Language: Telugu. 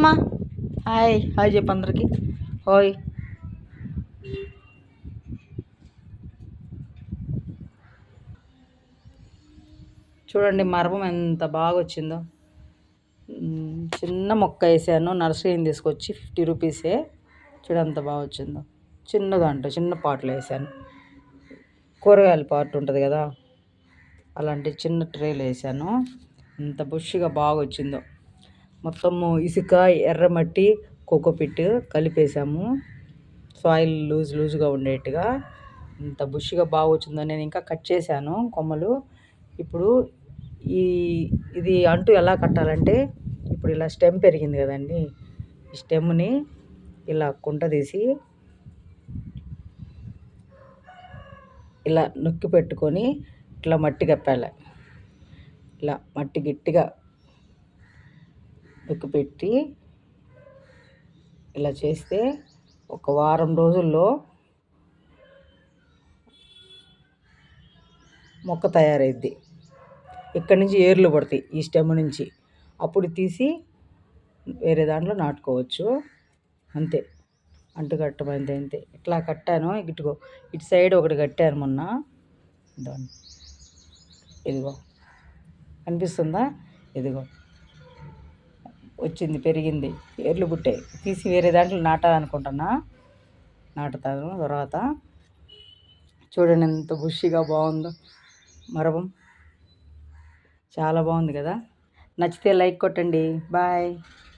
చెప్పమ్మా. హాయ్ హాయ్ చెప్పు అందరికి. హాయ్. చూడండి మరపం ఎంత బాగా వచ్చిందో. చిన్న మొక్క వేసాను, నర్సరీని తీసుకొచ్చి 50 రూపీసే. చూడ ఎంత బాగా వచ్చిందో. చిన్న దాంట్లో చిన్న పాటలో వేసాను. కూరగాయల పాట్ ఉంటుంది కదా, అలాంటి చిన్న ట్రేలో వేసాను. ఎంత బుష్గా బాగా వచ్చిందో. మొత్తము ఇసుక, ఎర్రమట్టి, కోకోపిట్ కలిపేసాము, సాయిల్ లూజ్గా ఉండేట్టుగా. ఇంత బుష్గా బాగా వచ్చిందో. నేను ఇంకా కట్ చేశాను కొమ్మలు. ఇప్పుడు ఇది అంటూ ఎలా కట్టాలంటే, ఇప్పుడు ఇలా స్టెమ్ పెరిగింది కదండి, ఈ స్టెమ్ని ఇలా కుంట తీసి ఇలా నొక్కి పెట్టుకొని ఇట్లా మట్టి కప్పాలి. ఇలా మట్టి గట్టిగా నొక్కి పెట్టి ఇలా చేస్తే ఒక వారం రోజుల్లో మొక్క తయారైద్ది. ఇక్కడి నుంచి ఏర్లు పడతాయి ఈ స్టెమ్ నుంచి. అప్పుడు తీసి వేరే దాంట్లో నాటుకోవచ్చు. అంతే, అంటు కట్టమంతే. అంతే ఇట్లా కట్టాను. ఇటుగో ఇటు సైడ్ ఒకటి కట్టాను మొన్న. దాన్ని ఇదిగో కనిపిస్తుందా, ఇదిగో వచ్చింది, పెరిగింది, ఏర్లు పుట్టాయి. తీసి వేరే దాంట్లో నాటాలనుకుంటున్నా, నాటుతాను తర్వాత. చూడండి ఎంత బుషిగా బాగుందో మరపం. చాలా బాగుంది కదా. నచ్చితే లైక్ కొట్టండి. బాయ్.